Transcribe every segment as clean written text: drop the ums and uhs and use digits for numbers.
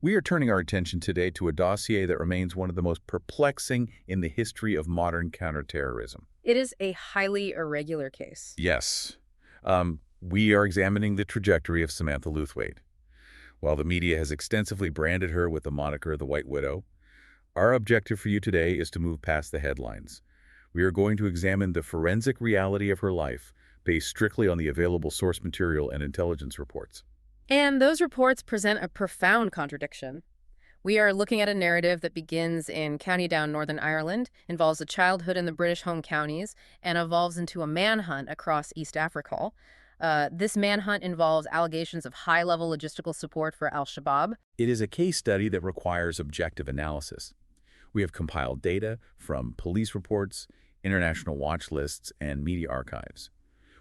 We are turning our attention today to a dossier that remains one of the most perplexing in the history of modern counterterrorism. It is a highly irregular case. Yes, we are examining the trajectory of Samantha Lewthwaite. While the media has extensively branded her with the moniker the White Widow, our objective for you today is to move past the headlines. We are going to examine the forensic reality of her life, based strictly on the available source material and intelligence reports. And those reports present a profound contradiction. We are looking at a narrative that begins in County Down, Northern Ireland, involves a childhood in the British home counties, and evolves into a manhunt across East Africa. This manhunt involves allegations of high-level logistical support for al-Shabaab. It is a case study that requires objective analysis. We have compiled data from police reports, international watch lists, and media archives.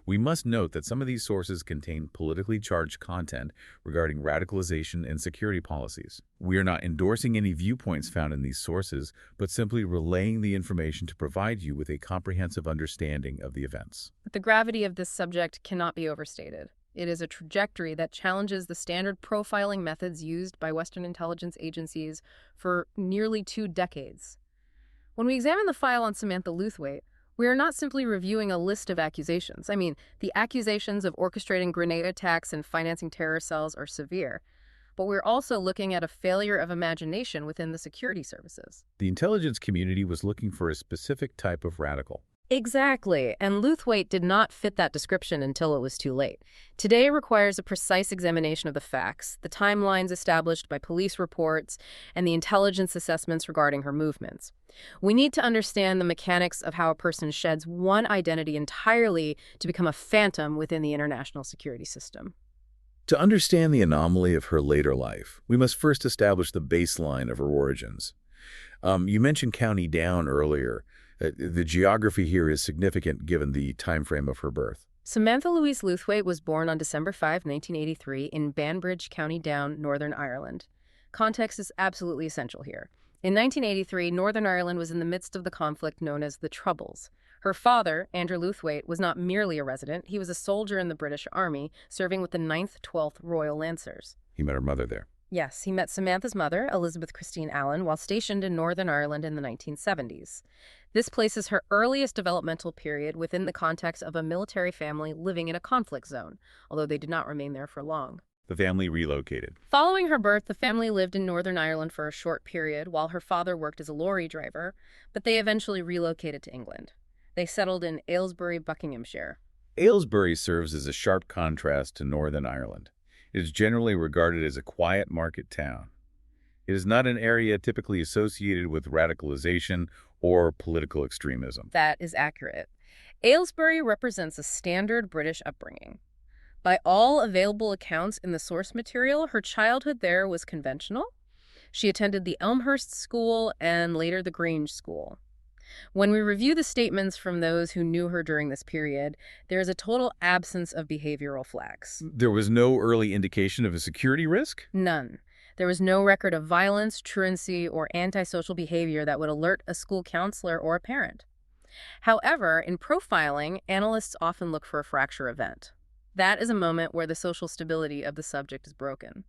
We must note that some of these sources contain politically charged content regarding radicalization and security policies. We are not endorsing any viewpoints found in these sources, but simply relaying the information to provide you with a comprehensive understanding of the events. But the gravity of this subject cannot be overstated. It is a trajectory that challenges the standard profiling methods used by Western intelligence agencies for nearly 2 decades. When we examine the file on Samantha Lewthwaite, we are not simply reviewing a list of accusations. The accusations of orchestrating grenade attacks and financing terror cells are severe, but we're also looking at a failure of imagination within the security services. The intelligence community was looking for a specific type of radical. Exactly, and Lewthwaite did not fit that description until it was too late. Today requires a precise examination of the facts, the timelines established by police reports, and the intelligence assessments regarding her movements. We need to understand the mechanics of how a person sheds one identity entirely to become a phantom within the international security system. To understand the anomaly of her later life, we must first establish the baseline of her origins. You mentioned County Down earlier. The geography here is significant given the time frame of her birth. Samantha Louise Lewthwaite was born on December 5, 1983 in Banbridge, County Down, Northern Ireland. Context is absolutely essential here. In 1983, Northern Ireland was in the midst of the conflict known as the Troubles. Her father, Andrew Lewthwaite, was not merely a resident. He was a soldier in the British Army, serving with the 9th 12th Royal Lancers. He met her mother there. Yes, he met Samantha's mother, Elizabeth Christine Allen, while stationed in Northern Ireland in the 1970s. This places her earliest developmental period within the context of a military family living in a conflict zone, although they did not remain there for long. The family relocated. Following her birth, the family lived in Northern Ireland for a short period while her father worked as a lorry driver, but they eventually relocated to England. They settled in Aylesbury, Buckinghamshire. Aylesbury serves as a sharp contrast to Northern Ireland. It is generally regarded as a quiet market town. It is not an area typically associated with radicalization or political extremism. That is accurate. Aylesbury represents a standard British upbringing. By all available accounts in the source material, her childhood there was conventional. She attended the Elmhurst School and later the Grange School. When we review the statements from those who knew her during this period, there is a total absence of behavioral flags. There was no early indication of a security risk? None. There was no record of violence, truancy, or antisocial behavior that would alert a school counselor or a parent. However, in profiling, analysts often look for a fracture event. That is a moment where the social stability of the subject is broken.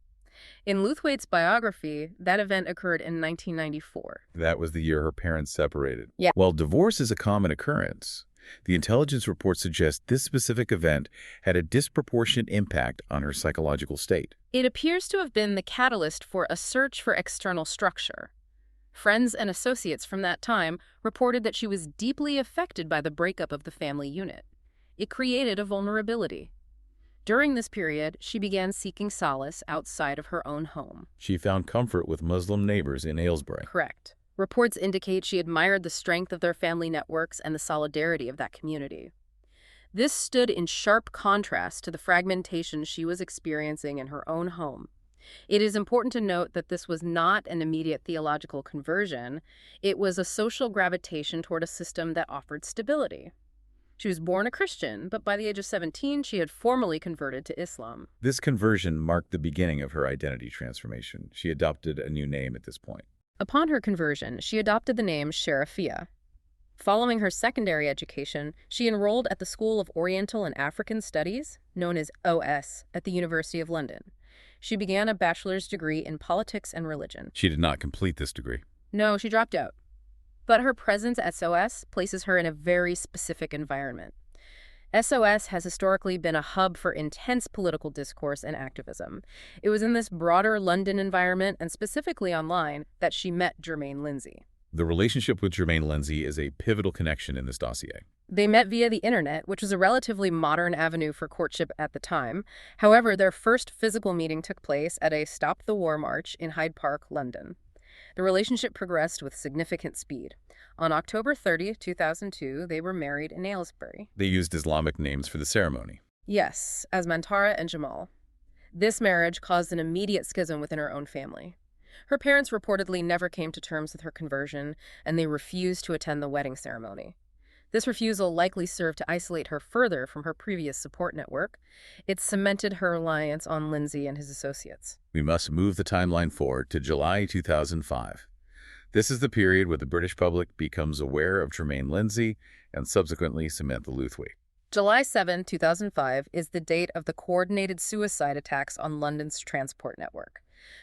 In Lewthwaite's biography, that event occurred in 1994. That was the year her parents separated. Yeah. While divorce is a common occurrence, the intelligence reports suggest this specific event had a disproportionate impact on her psychological state. It appears to have been the catalyst for a search for external structure. Friends and associates from that time reported that she was deeply affected by the breakup of the family unit. It created a vulnerability. During this period, she began seeking solace outside of her own home. She found comfort with Muslim neighbors in Aylesbury. Correct. Reports indicate she admired the strength of their family networks and the solidarity of that community. This stood in sharp contrast to the fragmentation she was experiencing in her own home. It is important to note that this was not an immediate theological conversion. It was a social gravitation toward a system that offered stability. She was born a Christian, but by the age of 17, she had formally converted to Islam. This conversion marked the beginning of her identity transformation. She adopted a new name at this point. Upon her conversion, she adopted the name Sharafia. Following her secondary education, she enrolled at the School of Oriental and African Studies, known as OS, at the University of London. She began a bachelor's degree in politics and religion. She did not complete this degree. No, she dropped out. But her presence at SOS places her in a very specific environment. SOS has historically been a hub for intense political discourse and activism. It was in this broader London environment, and specifically online, that she met Germaine Lindsay. The relationship with Germaine Lindsay is a pivotal connection in this dossier. They met via the internet, which was a relatively modern avenue for courtship at the time. However, their first physical meeting took place at a Stop the War march in Hyde Park, London. The relationship progressed with significant speed. On October 30, 2002, they were married in Aylesbury. They used Islamic names for the ceremony. Yes, as Mantara and Jamal. This marriage caused an immediate schism within her own family. Her parents reportedly never came to terms with her conversion, and they refused to attend the wedding ceremony. This refusal likely served to isolate her further from her previous support network. It cemented her reliance on Lindsay and his associates. We must move the timeline forward to July 2005. This is the period where the British public becomes aware of Germaine Lindsay and subsequently Samantha Lewthwaite. July 7, 2005 is the date of the coordinated suicide attacks on London's transport network.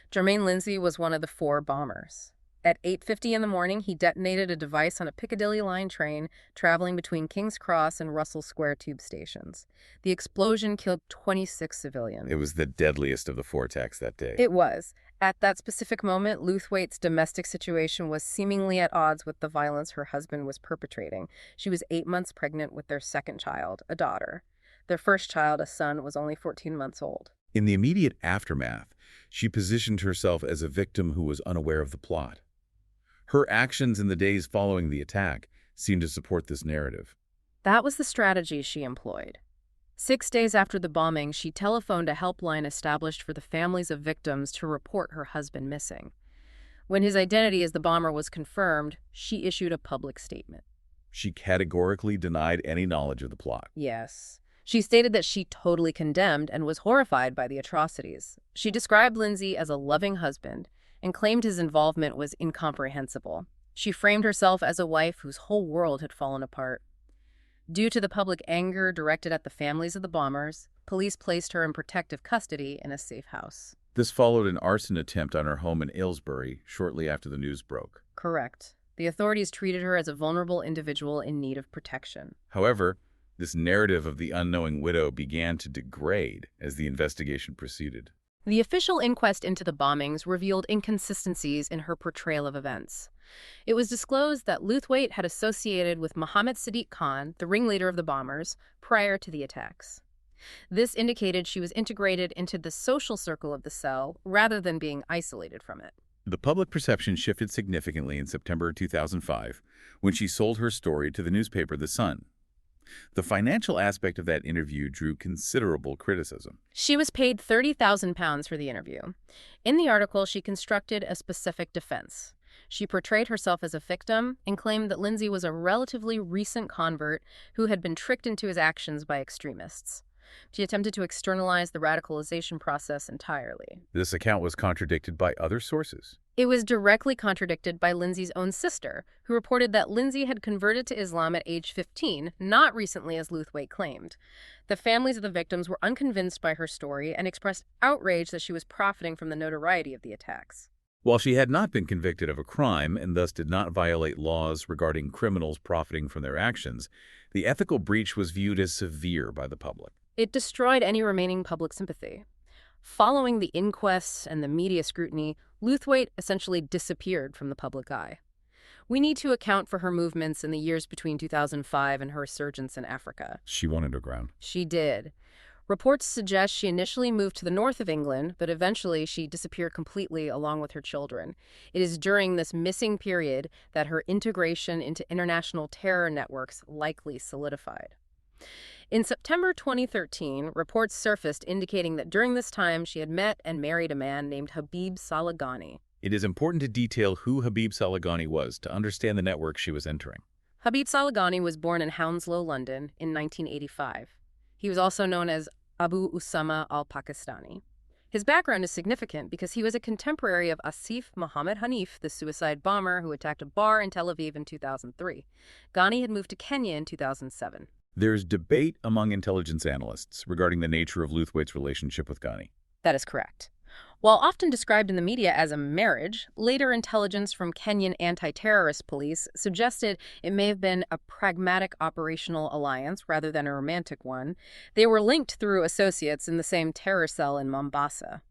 Germaine Lindsay was one of the 4 bombers. At 8:50 in the morning, he detonated a device on a Piccadilly line train traveling between King's Cross and Russell Square tube stations. The explosion killed 26 civilians. It was the deadliest of the 4 attacks that day. It was. At that specific moment, Lewthwaite's domestic situation was seemingly at odds with the violence her husband was perpetrating. She was 8 months pregnant with their second child, a daughter. Their first child, a son, was only 14 months old. In the immediate aftermath, she positioned herself as a victim who was unaware of the plot. Her actions in the days following the attack seemed to support this narrative. That was the strategy she employed. 6 days after the bombing, she telephoned a helpline established for the families of victims to report her husband missing. When his identity as the bomber was confirmed, she issued a public statement. She categorically denied any knowledge of the plot. Yes. She stated that she totally condemned and was horrified by the atrocities. She described Lindsay as a loving husband and claimed his involvement was incomprehensible. She framed herself as a wife whose whole world had fallen apart. Due to the public anger directed at the families of the bombers, police placed her in protective custody in a safe house. This followed an arson attempt on her home in Aylesbury shortly after the news broke. Correct. The authorities treated her as a vulnerable individual in need of protection. However, this narrative of the unknowing widow began to degrade as the investigation proceeded. The official inquest into the bombings revealed inconsistencies in her portrayal of events. It was disclosed that Lewthwaite had associated with Mohammed Sadiq Khan, the ringleader of the bombers, prior to the attacks. This indicated she was integrated into the social circle of the cell rather than being isolated from it. The public perception shifted significantly in September 2005 when she sold her story to the newspaper The Sun. The financial aspect of that interview drew considerable criticism. She was paid £30,000 for the interview. In the article, she constructed a specific defense. She portrayed herself as a victim and claimed that Lindsay was a relatively recent convert who had been tricked into his actions by extremists. She attempted to externalize the radicalization process entirely. This account was contradicted by other sources. It was directly contradicted by Lindsay's own sister, who reported that Lindsay had converted to Islam at age 15, not recently as Lewthwaite claimed. The families of the victims were unconvinced by her story and expressed outrage that she was profiting from the notoriety of the attacks. While she had not been convicted of a crime and thus did not violate laws regarding criminals profiting from their actions, the ethical breach was viewed as severe by the public. It destroyed any remaining public sympathy. Following the inquests and the media scrutiny, Lewthwaite essentially disappeared from the public eye. We need to account for her movements in the years between 2005 and her resurgence in Africa. She won underground. She did. Reports suggest she initially moved to the north of England, but eventually she disappeared completely along with her children. It is during this missing period that her integration into international terror networks likely solidified. In September 2013, reports surfaced indicating that during this time she had met and married a man named Habib Salagani. It is important to detail who Habib Salagani was to understand the network she was entering. Habib Salagani was born in Hounslow, London, in 1985. He was also known as Abu Usama al-Pakistani. His background is significant because he was a contemporary of Asif Mohammed Hanif, the suicide bomber who attacked a bar in Tel Aviv in 2003. Ghani had moved to Kenya in 2007. There is debate among intelligence analysts regarding the nature of Lewthwaite's relationship with Ghani. That is correct. While often described in the media as a marriage, later intelligence from Kenyan anti-terrorist police suggested it may have been a pragmatic operational alliance rather than a romantic one. They were linked through associates in the same terror cell in Mombasa.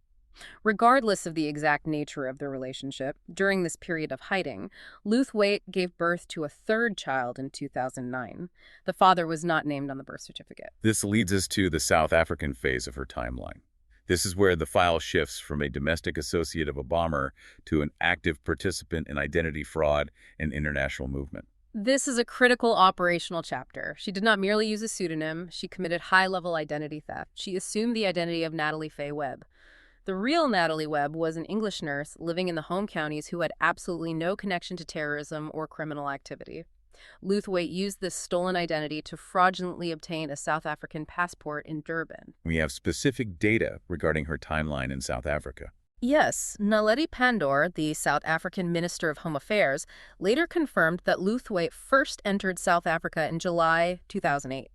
Regardless of the exact nature of their relationship, during this period of hiding, Lewthwaite gave birth to a third child in 2009. The father was not named on the birth certificate. This leads us to the South African phase of her timeline. This is where the file shifts from a domestic associate of a bomber to an active participant in identity fraud and international movement. This is a critical operational chapter. She did not merely use a pseudonym, she committed high-level identity theft. She assumed the identity of Natalie Faye Webb. The real Natalie Webb was an English nurse living in the home counties who had absolutely no connection to terrorism or criminal activity. Lewthwaite used this stolen identity to fraudulently obtain a South African passport in Durban. We have specific data regarding her timeline in South Africa. Yes, Naledi Pandor, the South African Minister of Home Affairs, later confirmed that Lewthwaite first entered South Africa in July 2008.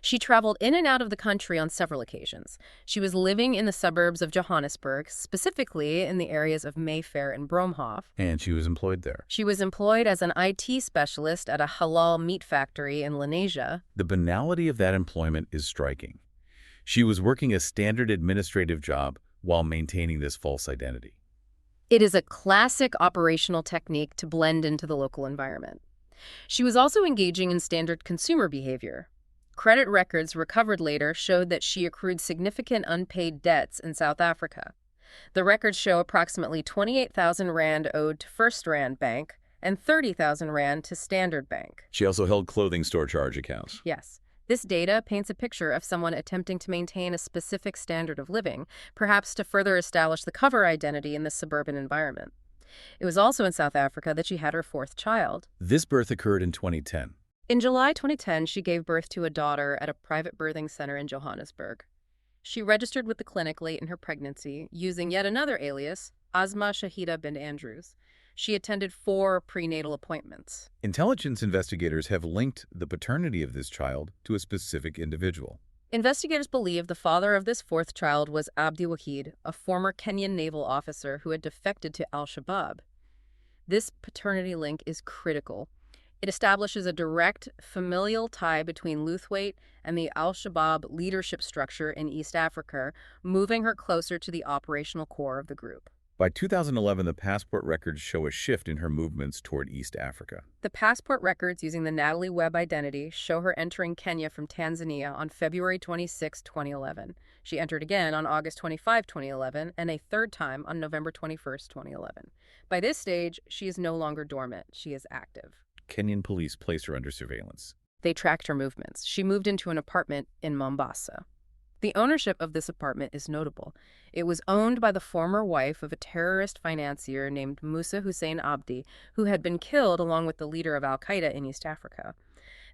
She traveled in and out of the country on several occasions. She was living in the suburbs of Johannesburg, specifically in the areas of Mayfair and Bromhof. And she was employed there. She was employed as an IT specialist at a halal meat factory in Lenasia. The banality of that employment is striking. She was working a standard administrative job while maintaining this false identity. It is a classic operational technique to blend into the local environment. She was also engaging in standard consumer behavior. Credit records recovered later showed that she accrued significant unpaid debts in South Africa. The records show approximately 28,000 rand owed to First Rand Bank and 30,000 rand to Standard Bank. She also held clothing store charge accounts. Yes. This data paints a picture of someone attempting to maintain a specific standard of living, perhaps to further establish the cover identity in this suburban environment. It was also in South Africa that she had her fourth child. This birth occurred in 2010. In July 2010, she gave birth to a daughter at a private birthing center in Johannesburg. She registered with the clinic late in her pregnancy, using yet another alias, Asma Shahida bint Andrews. She attended 4 prenatal appointments. Intelligence investigators have linked the paternity of this child to a specific individual. Investigators believe the father of this fourth child was Abdi Wahid, a former Kenyan naval officer who had defected to al-Shabaab. This paternity link is critical. It establishes a direct familial tie between Lewthwaite and the al-Shabaab leadership structure in East Africa, moving her closer to the operational core of the group. By 2011, the passport records show a shift in her movements toward East Africa. The passport records using the Natalie Webb identity show her entering Kenya from Tanzania on February 26, 2011. She entered again on August 25, 2011, and a third time on November 21, 2011. By this stage, she is no longer dormant. She is active. Kenyan police placed her under surveillance. They tracked her movements. She moved into an apartment in Mombasa. The ownership of this apartment is notable. It was owned by the former wife of a terrorist financier named Musa Hussein Abdi, who had been killed along with the leader of al-Qaeda in East Africa.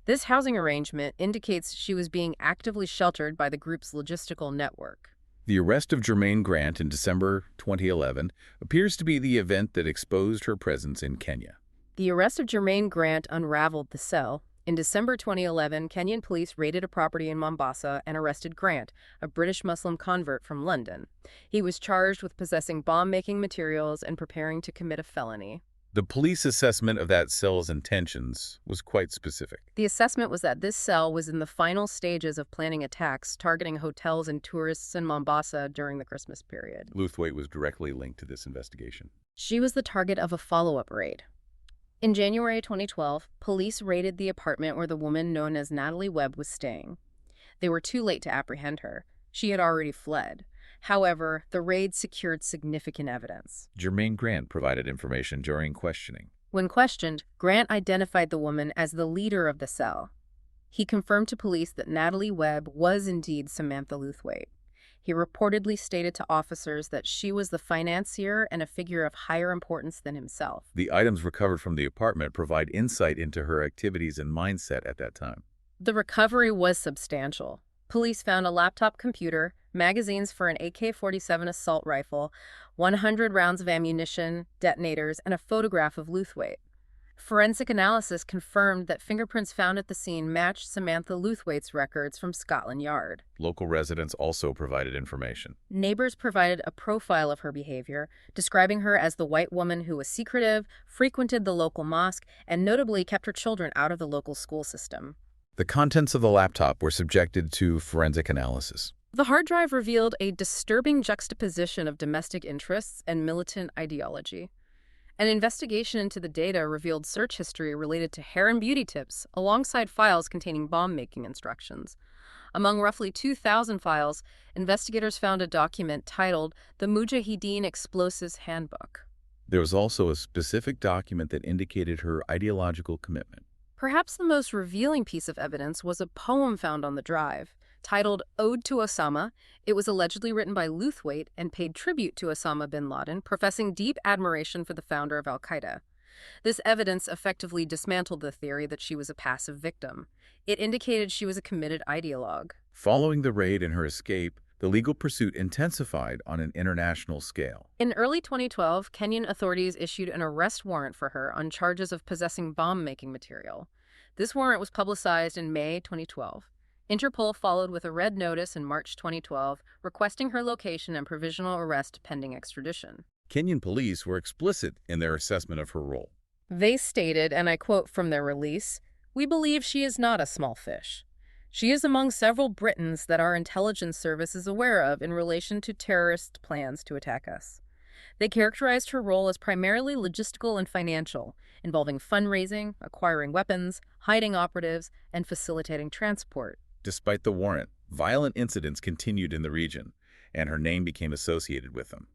This housing arrangement indicates she was being actively sheltered by the group's logistical network. The arrest of Germaine Grant in December 2011 appears to be the event that exposed her presence in Kenya. The arrest of Germaine Grant unraveled the cell. In December 2011, Kenyan police raided a property in Mombasa and arrested Grant, a British Muslim convert from London. He was charged with possessing bomb-making materials and preparing to commit a felony. The police assessment of that cell's intentions was quite specific. The assessment was that this cell was in the final stages of planning attacks targeting hotels and tourists in Mombasa during the Christmas period. Lewthwaite was directly linked to this investigation. She was the target of a follow-up raid. In January 2012, police raided the apartment where the woman known as Natalie Webb was staying. They were too late to apprehend her. She had already fled. However, the raid secured significant evidence. Germaine Grant provided information during questioning. When questioned, Grant identified the woman as the leader of the cell. He confirmed to police that Natalie Webb was indeed Samantha Lewthwaite. He reportedly stated to officers that she was the financier and a figure of higher importance than himself. The items recovered from the apartment provide insight into her activities and mindset at that time. The recovery was substantial. Police found a laptop computer, magazines for an AK-47 assault rifle, 100 rounds of ammunition, detonators, and a photograph of Lewthwaite. Forensic analysis confirmed that fingerprints found at the scene matched Samantha Lewthwaite's records from Scotland Yard. Local residents also provided information. Neighbors provided a profile of her behavior, describing her as the white woman who was secretive, frequented the local mosque, and notably kept her children out of the local school system. The contents of the laptop were subjected to forensic analysis. The hard drive revealed a disturbing juxtaposition of domestic interests and militant ideology. An investigation into the data revealed search history related to hair and beauty tips, alongside files containing bomb-making instructions. Among roughly 2,000 files, investigators found a document titled the Mujahideen Explosives Handbook. There was also a specific document that indicated her ideological commitment. Perhaps the most revealing piece of evidence was a poem found on the drive. Titled Ode to Osama, it was allegedly written by Lewthwaite and paid tribute to Osama bin Laden, professing deep admiration for the founder of al-Qaeda. This evidence effectively dismantled the theory that she was a passive victim. It indicated she was a committed ideologue. Following the raid and her escape, the legal pursuit intensified on an international scale. In early 2012, Kenyan authorities issued an arrest warrant for her on charges of possessing bomb-making material. This warrant was publicized in May 2012. Interpol followed with a red notice in March 2012, requesting her location and provisional arrest pending extradition. Kenyan police were explicit in their assessment of her role. They stated, and I quote from their release, "We believe she is not a small fish. She is among several Britons that our intelligence service is aware of in relation to terrorist plans to attack us." They characterized her role as primarily logistical and financial, involving fundraising, acquiring weapons, hiding operatives, and facilitating transport. Despite the warrant, violent incidents continued in the region, and her name became associated with them.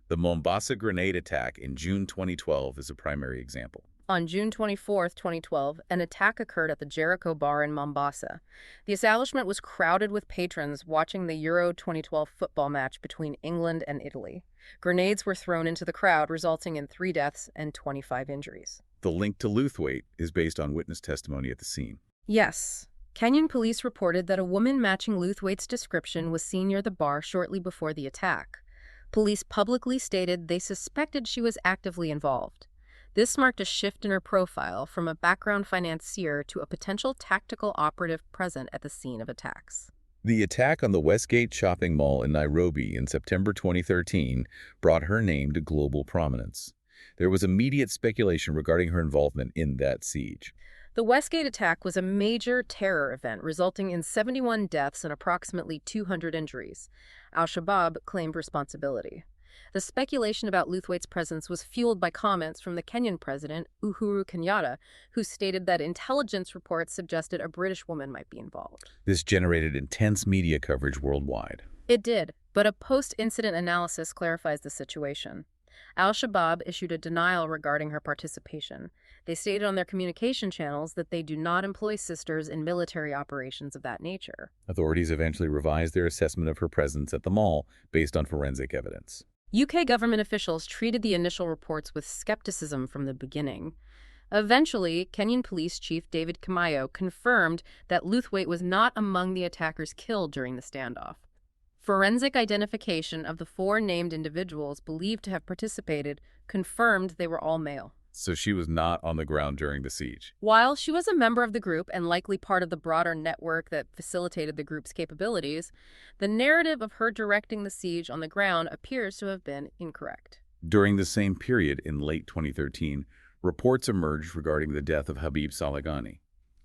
The Mombasa grenade attack in June 2012 is a primary example. On June 24, 2012, an attack occurred at the Jericho Bar in Mombasa. The establishment was crowded with patrons watching the Euro 2012 football match between England and Italy. Grenades were thrown into the crowd, resulting in 3 deaths and 25 injuries. The link to Lewthwaite is based on witness testimony at the scene. Yes. Kenyan police reported that a woman matching Lewthwaite's description was seen near the bar shortly before the attack. Police publicly stated they suspected she was actively involved. This marked a shift in her profile from a background financier to a potential tactical operative present at the scene of attacks. The attack on the Westgate shopping mall in Nairobi in September 2013 brought her name to global prominence. There was immediate speculation regarding her involvement in that siege. The Westgate attack was a major terror event resulting in 71 deaths and approximately 200 injuries. Al-Shabaab claimed responsibility. The speculation about Lewthwaite's presence was fueled by comments from the Kenyan president, Uhuru Kenyatta, who stated that intelligence reports suggested a British woman might be involved. This generated intense media coverage worldwide. It did, but a post-incident analysis clarifies the situation. Al-Shabaab issued a denial regarding her participation. They stated on their communication channels that they do not employ sisters in military operations of that nature. Authorities eventually revised their assessment of her presence at the mall based on forensic evidence. UK government officials treated the initial reports with skepticism from the beginning. Eventually, Kenyan Police Chief David Kamayo confirmed that Lewthwaite was not among the attackers killed during the standoff. Forensic identification of the 4 named individuals believed to have participated confirmed they were all male. So she was not on the ground during the siege. While she was a member of the group and likely part of the broader network that facilitated the group's capabilities, the narrative of her directing the siege on the ground appears to have been incorrect. During the same period in late 2013, reports emerged regarding the death of Habib Salagani.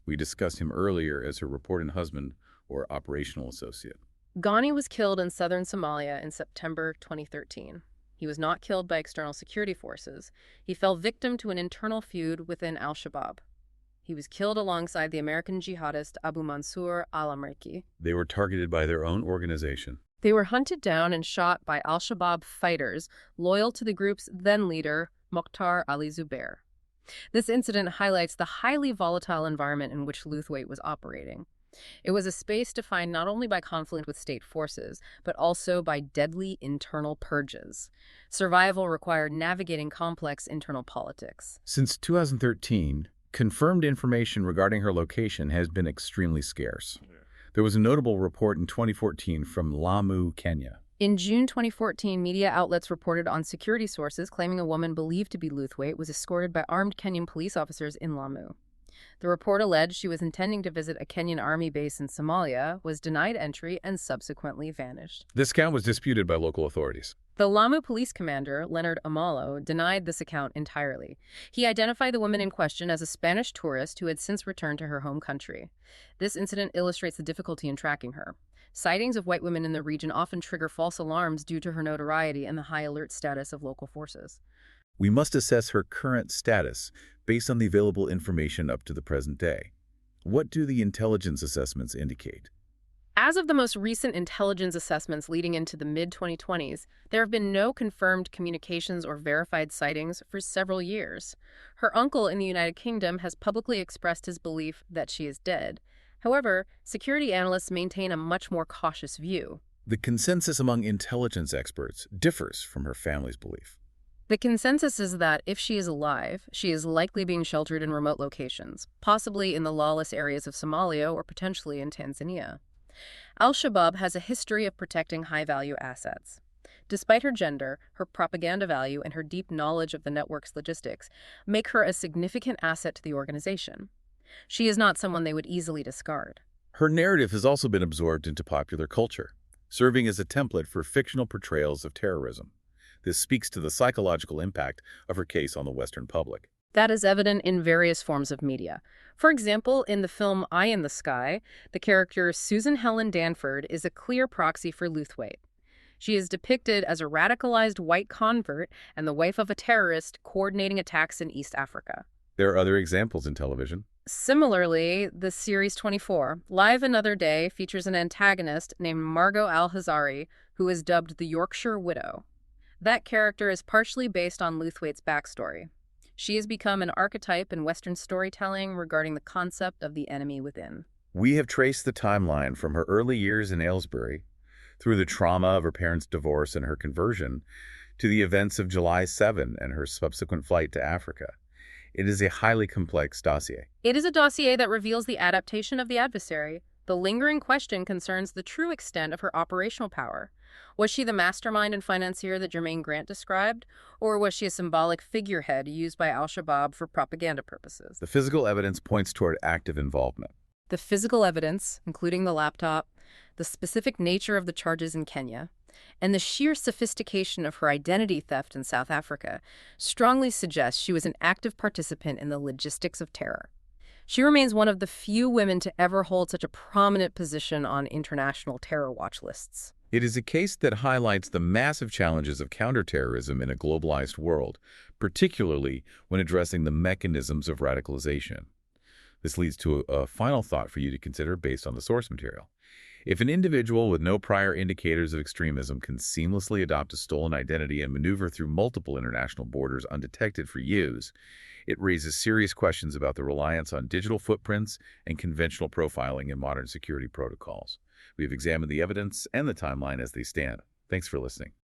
We discussed him earlier as her reported husband or operational associate. Ghani was killed in southern Somalia in September 2013. He was not killed by external security forces. He fell victim to an internal feud within al-Shabaab. He was killed alongside the American jihadist Abu Mansur al-Amriki. They were targeted by their own organization. They were hunted down and shot by al-Shabaab fighters loyal to the group's then-leader, Mokhtar Ali Zubair. This incident highlights the highly volatile environment in which Lewthwaite was operating. It was a space defined not only by conflict with state forces, but also by deadly internal purges. Survival required navigating complex internal politics. Since 2013, confirmed information regarding her location has been extremely scarce. There was a notable report in 2014 from Lamu, Kenya. In June 2014, media outlets reported on security sources claiming a woman believed to be Lewthwaite was escorted by armed Kenyan police officers in Lamu. The report alleged she was intending to visit a Kenyan army base in Somalia, was denied entry, and subsequently vanished. This account was disputed by local authorities. The Lamu police commander, Leonard Amalo, denied this account entirely. He identified the woman in question as a Spanish tourist who had since returned to her home country. This incident illustrates the difficulty in tracking her. Sightings of white women in the region often trigger false alarms due to her notoriety and the high alert status of local forces. We must assess her current status based on the available information up to the present day. What do the intelligence assessments indicate? As of the most recent intelligence assessments leading into the mid-2020s, there have been no confirmed communications or verified sightings for several years. Her uncle in the United Kingdom has publicly expressed his belief that she is dead. However, security analysts maintain a much more cautious view. The consensus among intelligence experts differs from her family's belief. The consensus is that if she is alive, she is likely being sheltered in remote locations, possibly in the lawless areas of Somalia or potentially in Tanzania. Al-Shabaab has a history of protecting high-value assets. Despite her gender, her propaganda value, and her deep knowledge of the network's logistics make her a significant asset to the organization. She is not someone they would easily discard. Her narrative has also been absorbed into popular culture, serving as a template for fictional portrayals of terrorism. This speaks to the psychological impact of her case on the Western public. That is evident in various forms of media. For example, in the film Eye in the Sky, the character Susan Helen Danford is a clear proxy for Lewthwaite. She is depicted as a radicalized white convert and the wife of a terrorist coordinating attacks in East Africa. There are other examples in television. Similarly, the series 24, Live Another Day, features an antagonist named Margot Al-Hazari, who is dubbed the Yorkshire Widow. That character is partially based on Lewthwaite's backstory. She has become an archetype in Western storytelling regarding the concept of the enemy within. We have traced the timeline from her early years in Aylesbury, through the trauma of her parents' divorce and her conversion, to the events of July 7 and her subsequent flight to Africa. It is a highly complex dossier. It is a dossier that reveals the adaptation of the adversary. The lingering question concerns the true extent of her operational power. Was she the mastermind and financier that Germaine Grant described, or was she a symbolic figurehead used by al-Shabaab for propaganda purposes? The physical evidence points toward active involvement. The physical evidence, including the laptop, the specific nature of the charges in Kenya, and the sheer sophistication of her identity theft in South Africa strongly suggests she was an active participant in the logistics of terror. She remains one of the few women to ever hold such a prominent position on international terror watch lists. It is a case that highlights the massive challenges of counterterrorism in a globalized world, particularly when addressing the mechanisms of radicalization. This leads to a final thought for you to consider based on the source material. If an individual with no prior indicators of extremism can seamlessly adopt a stolen identity and maneuver through multiple international borders undetected for use, it raises serious questions about the reliance on digital footprints and conventional profiling in modern security protocols. We have examined the evidence and the timeline as they stand. Thanks for listening.